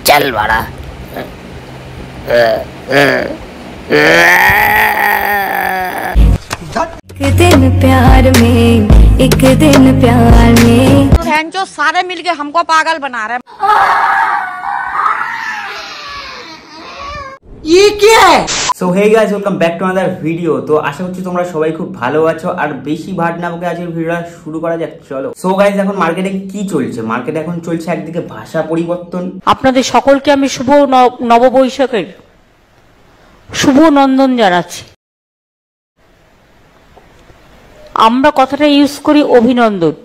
चल बड़ा। एक दिन प्यार में, एक दिन प्यार में बहन जो सारे मिलके हमको पागल बना रहे। ये क्या है? So hey guys, welcome back to another video. তো আশা করছি তোমরা সবাই খুব ভালো আছো আর বেশি ভাট না বকে আজকের ভিডিওটা শুরু করা যাক। চলো। সো গাইস, এখন মার্কেটে কি চলছে? মার্কেটে এখন চলছে একদিকে ভাষা পরিবর্তন। আপনাদের সকলকে আমি শুভ নববৈশাখের শুভ নন্দন জানাচ্ছি। আমরা কথাটা ইউজ করি অভিনন্দন।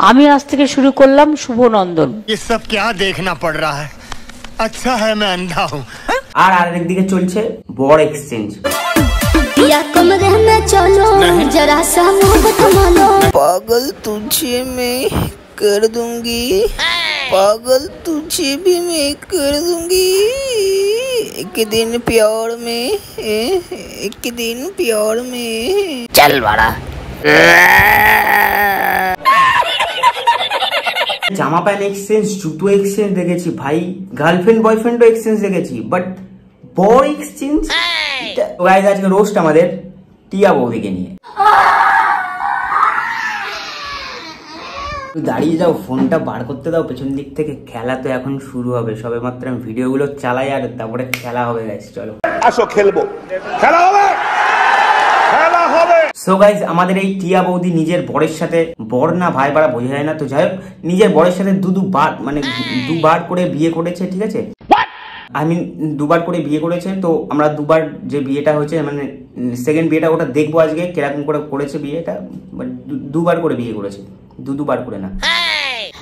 আমি আজ থেকে শুরু করলাম শুভ নন্দন। ये सब क्या देखना पड़ रहा है? अच्छा है मैं अंधा हूँ। আর আরেকদিকে চলছে বর এক্সচেঞ্জ। या कमरे में चलो जरा सा मोहब्बत मानो। पागल तुझे मैं कर दूंगी, पागल तुझे भी मैं कर दूंगी। एक दिन प्यार में, एक दिन प्यार में चल बड़ा। জামা প্যান্ট এক্সচেঞ্জ, জুতো এক্সচেঞ্জ দেখেছি ভাই, গার্লফ্রেন্ড বয়ফ্রেন্ডও এক্সচেঞ্জ দেখেছি, বাট বর এক্সচেঞ্জ। তো গাইস, আজকে রোস্ট আমাদের টিয়া বৌদিকে নিয়ে। দাঁড়িয়ে যাও, ফোনটা বার করতে দাও পেছন দিক থেকে। খেলা তো এখন শুরু হবে, সবে মাত্র আমি ভিডিওগুলো চালাই আর তারপরে খেলা হবে গাইস। চলো আসো খেলবো, খেলা হবে, খেলা হবে। সো গাইস, আমাদের এই টিয়া বৌদি নিজের বরের সাথে, বর না ভাই বাড়া বোঝা যায় না, তো যাই হোক নিজের বরের সাথে দুবার করে বিয়ে করেছে, ঠিক আছে? দুবার করে বিয়ে করেছে। তো আমরা দুবার যে বিয়েটা হয়েছে, মানে সেকেন্ড বিয়েটা, ওটা দেখবো আজকে কিরকম করে করেছে বিয়েটা। দুবার করে বিয়ে করেছে, দুবার করে না।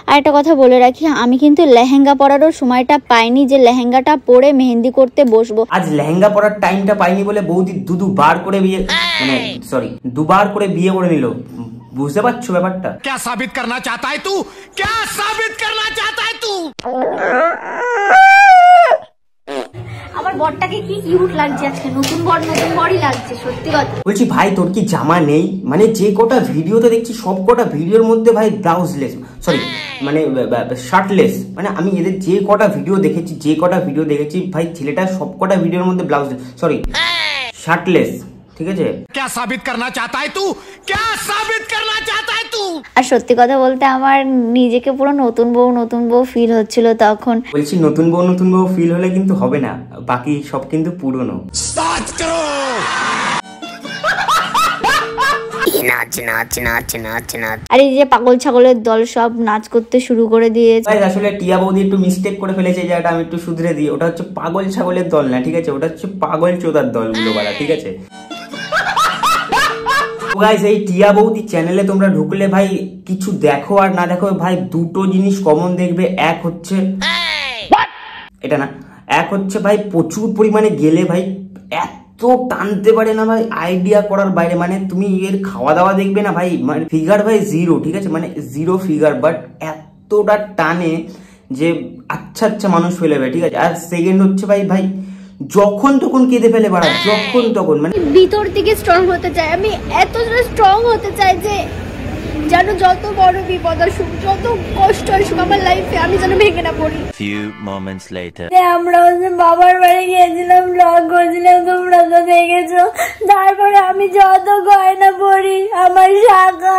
আর একটা কথা বলে রাখি, আমি কিন্তু লেহেঙ্গা পরারও সময়টা পাইনি যে লেহেঙ্গাটা পরে মেহেন্দি করতে বসবো। আজ লেহেঙ্গা পরার টাইমটা পাইনি বলে বৌদি দুবার করে বিয়ে, মানে সরি দুবার করে বিয়ে করে নিল। বুঝতে পারছো ব্যাপারটা? क्या साबित करना चाहता है तू? क्या साबित करना चाहता है तू? আমার বরটাকে কি কিউট লাগছে আজকে, নতুন বরই লাগছে সত্যি কথা। বলছি ভাই, তোর কি জামা নেই? মানে যে কটা ভিডিওতে দেখছি সব কটা ভিডিওর মধ্যে ভাই ব্লাউজলেস, সরি মানে শার্টলেস। মানে আমি এদের যে কটা ভিডিও দেখেছি ভাই, ছেলেটা সব কটা ভিডিওর মধ্যে ব্লাউজলেস, সরি শার্টলেস, ঠিক আছে? क्या साबित करना चाहता है तू? क्या साबित करना चाहता है तू? আর সত্যি কথা বলতে আমার নিজেকে পুরো নতুন বউ ফিল হচ্ছিল তখন। বলছি নতুন বউ ফিল হলে কিন্তু হবে না, বাকি সব কিন্তু পুরনো। साच करो। नाच नाच नाच नाच नाच। আর এই যে পাগল ছাগলের দল সব নাচ করতে শুরু করে দিয়েছে। আসলে টিয়া বৌদি একটু মিস্টেক করে ফেলেছে, এই জায়গাটা আমি একটু শুধরে দিই। ওটা হচ্ছে পাগল ছাগলের দল না, ঠিক আছে? ওটা হচ্ছে পাগল চোদার দলগুলো বলা, ঠিক আছে? গাইস, এই টিয়া বৌদি চ্যানেলে তোমরা ঢুকলে ভাই কিছু দেখো আর না দেখো ভাই, দুটো জিনিস কমন দেখবে। এক হচ্ছে এটা না, এক হচ্ছে ভাই প্রচুর পরিমাণে গেলে ভাই এত টানতে পারে না ভাই, আইডিয়া করার বাইরে। মানে তুমি এর খাওয়া দাওয়া দেখবে না ভাই, মানে ফিগার ভাই জিরো, ঠিক আছে? মানে জিরো ফিগার, বাট এতটা টানে যে আচ্ছা মানুষ ফেলেবে, ঠিক আছে? আর সেকেন্ড হচ্ছে ভাই যখন তখন কেঁদে ফেলে বাড়া, যখন তখন। মানে ভিতর থেকে স্ট্রং হতে চাই আমি, এতটা স্ট্রং হতে চাই যে যেন যত বড় বিপদ আসুক, যত কষ্ট আসুক আমার লাইফে, আমি যেন ভেঙে না পড়ি। Few moments later. আমরা বাবার বাড়ি গিয়েছিলাম, ব্লগ করছিলাম, তোমরা তো দেখেছো। তারপরে আমি যত গয়না পড়ি আমার শাখা,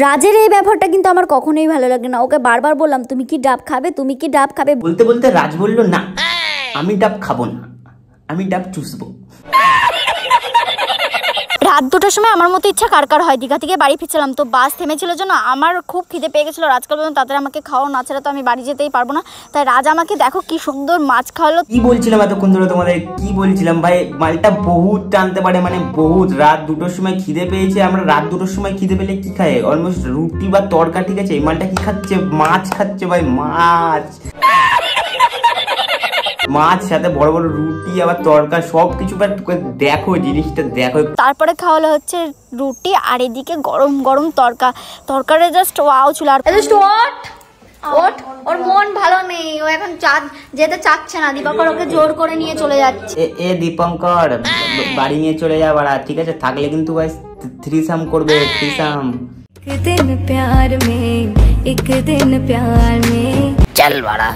রাজের এই ব্যাপারটা কিন্তু আমার কখনোই ভালো লাগে না। ওকে বারবার বললাম তুমি কি ডাব খাবে, তুমি কি ডাব খাবে, বলতে বলতে রাজ বললো না, আমি ডাব খাবো না, আমি ডাব চুষবো। রাত 2টার সময় আমার মতো ইচ্ছা কার হয়, দীঘা থেকে বাড়ি ফিরছিলাম, তো বাস থেমেছিল জন্য আমার খুব খিদে পেয়ে গেছিলো। রাজকাল বললাম তাড়াতাড়ি আমাকে খাওয়া, না ছাড়া তো আমি বাড়ি যেতেই পারবো না। তাই রাজ আমাকে দেখো কি সুন্দর মাছ খাওয়ালো। কি বলছিলাম এতক্ষণ ধরে তোমাদের, কি বলছিলাম ভাই, মালটা বহুত টানতে পারে, মানে বহুত। রাত 2টোর সময় খিদে পেয়েছে, আমরা রাত 2টোর সময় খিদে পেলে কি খাই? অলমোস্ট রুটি বা তরকা, ঠিক আছে? এই মালটা কি খাচ্ছে? মাছ খাচ্ছে ভাই, মাছ সাথে বড় বড় রুটি, আবার তরকা, সবকিছু। দেখো জিনিসটা দেখো। তারপরে খাওয়ালো হচ্ছে রুটি, আর এদিকে গরম গরম তরকারি জাস্ট ওয়াও ছিল। আর ওর মন ভালো নেই, ও এখন যেতে চাচ্ছে না। দীপঙ্কর ওকে জোর করে নিয়ে চলে যাচ্ছে। এ দীপঙ্কর বাড়ি নিয়ে চলে যা বাড়া, ঠিক আছে? থাকলে কিন্তু ভাই থ্রিসাম করবে, থ্রিসাম। दिन प्यार में एक दिन प्यार में चल बड़ा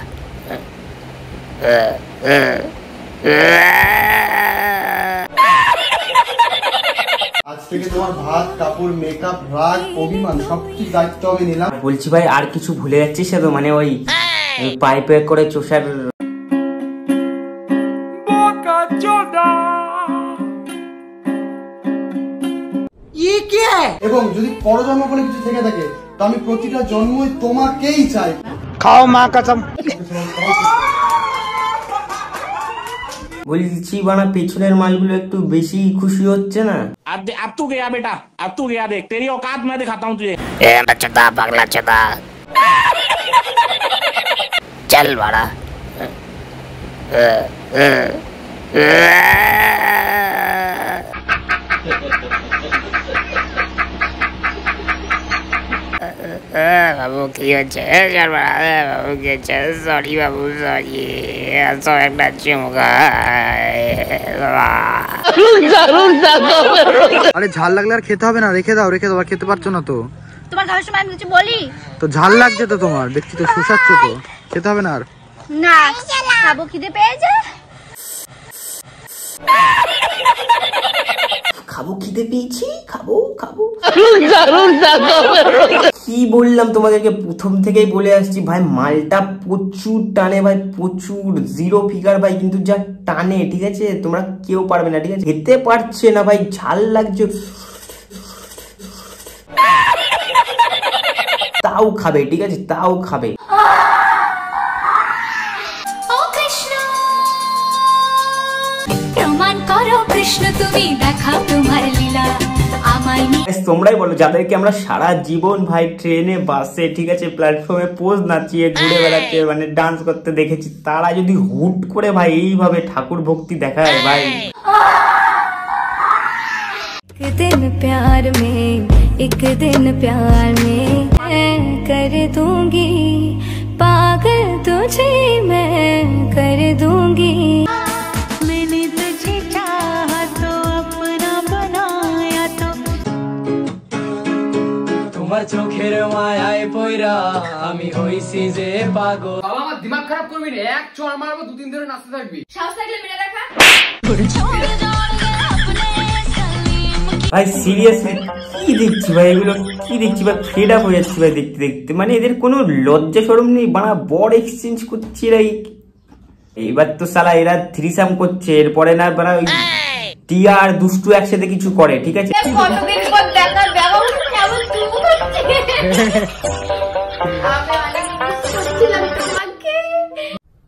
আজ থেকে তোমার ভাত কাপড় মেকআপ রাগ অভিমান সবকিছু দায়িত্ব আমি নিলাম। বলছি ভাই আর কিছু ভুলে যাচ্ছিস তো, মানে ওই পাইপে করে চোষার এবং যদি পরজন্ম বলে কিছু থেকে থাকে তো আমি প্রতিটা জন্মই তোমাকেই চাই। खाओ माँ कसम। বলছি বানা পেছনের মালগুলো একটু বেশি খুশি হচ্ছে না? अब तू गया बेटा, अब तू गया, देख तेरी औकात मैं दिखाता हूँ तुझे। ए बच्चा पगला चदा चल बड़ा বাবু কি হচ্ছে? বাবু কি হচ্ছে? সরি বাবু, সরি, সব একটা চুমকা। আরে ঝাল লাগলে আর খেতে হবে না, রেখে দাও আর খেতে পারছো না তো। তোমার খাওয়ার সময় আমি কিছু বলি? তো ঝাল লাগছে তো তোমার, দেখছি তো শুষাচ্ছ তো, খেতে হবে না আর। না খাবো, খিদে পেয়েছে। খাবো, খিদে পেয়েছি, খাবো। কি বললাম তোমাদেরকে, প্রথম থেকেই বলে আসছি ভাই, মালটা প্রচুর টানে ভাই, প্রচুর জিরো ফিগার ভাই, কিন্তু যা টানে ঠিক আছে, তোমরা কেউ পারবে না ঠিক আছে। খেতে পারছে না ভাই, ঝাল লাগছে তাও খাবে ঠিক আছে, তাও খাবে। প্রমাণ করো কৃষ্ণ তুমি, দেখাও তোমার লীলা আমায়। তোমরাই বলো, যাদেরকে আমরা সারা জীবন ভাই ট্রেনে বাসে ঠিক আছে প্ল্যাটফর্মে পোজ নাচিয়ে ঘুরে বেড়াতে মানে ডান্স করতে দেখেছি, তারা যদি হুট করে ভাই এইভাবে ঠাকুর ভক্তি দেখায় ভাই। एक दिन प्यार में एक दिन प्यार में मैं कर दूंगी पागल तुझे मैं कर दूंगी। मैंने तुझे चाहा तो अपना बनाया तो তোমার চোখের মায়ায় পয়রা আমি হইছি যে পাগল। বাবা আমার দিমাগ খারাপ করবি না, এক চড় মারবো, 2-3 ধরে নাচতে থাকবি। সাহস থাকলে মেরে রাখা। ভাই সিরিয়াসলি কি দেখছি ভাই, এগুলো কি দেখছি ভাই, ফেড আপ হয়ে যাচ্ছি ভাই দেখতে দেখতে। মানে এদের কোনো লজ্জা শরম নেই, বাড়া বর এক্সচেঞ্জ করছে এরা। এইবার তো সালা এরা থ্রিসাম করছে, এরপরে না বাড়া ওই টিয়া আর দুষ্টু একসাথে কিছু করে ঠিক আছে।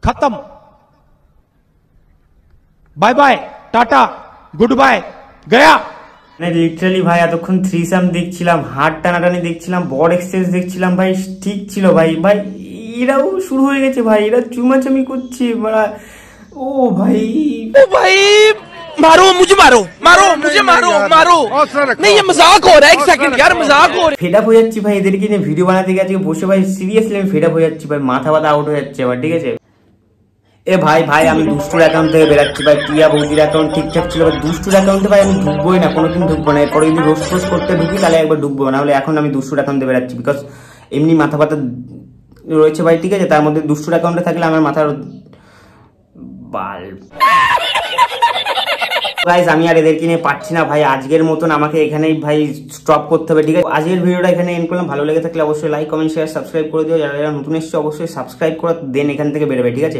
खत्म, bye bye, tata, good bye, गया। মানে লিটারালি ভাই এতক্ষণ থ্রিসাম দেখছিলাম, হাত টানাটানি দেখছিলাম, বর এক্সচেঞ্জ দেখছিলাম ভাই, ঠিক ছিল ভাই। ভাই এরাও শুরু হয়ে গেছে ভাই, এরা চুমাচামি করছে বাড়া। ও ভাই मारो मुझे, मारो मुझे, मारो नहीं, ये मजाक हो रहा है, एक सेकंड यार, मजाक हो रहा है। ফেড আপ হয়ে যাচ্ছি ভাই এদেরকে নিয়ে ভিডিও বানাতে গেছে বসে ভাই, সিরিয়াসলি আমি ফেড আপ হয়ে যাচ্ছি ভাই, মাথা ব্যথা আউট হয়ে যাচ্ছে আবার ঠিক আছে। এ ভাই আমি দুষ্টুর অ্যাকাউন্ট থেকে বেরাচ্ছি ভাই, টিয়া বৌদির অ্যাকাউন্ট ঠিকঠাক ছিল, দুষ্টুর অ্যাকাউন্টে ভাই আমি ঢুকবোই না, কোনোদিন ঢুকবো না। এরপরে যদি রোস্ট ফোস্ট করতে ঢুকি তাহলে একবার ঢুকবো, না হলে এখন আমি দুষ্টুর অ্যাকাউন্টে বেরাচ্ছি, বিকজ এমনি মাথা ব্যথা রয়েছে ভাই ঠিক আছে, তার মধ্যে দুষ্টুর অ্যাকাউন্টে থাকলে আমার মাথার বাল। গাইস আমি আর এদেরকে নিয়ে পারছি না ভাই, আজকের মতন আমাকে এখানেই ভাই স্টপ করতে হবে ঠিক আছে। আজকের ভিডিওটা এখানে এন্ড করলাম, ভালো লেগে থাকলে অবশ্যই লাইক কমেন্ট শেয়ার সাবস্ক্রাইব করে দিও, যারা নতুন এসছে অবশ্যই সাবস্ক্রাইব করে দেন এখান থেকে বেরোবে ঠিক আছে।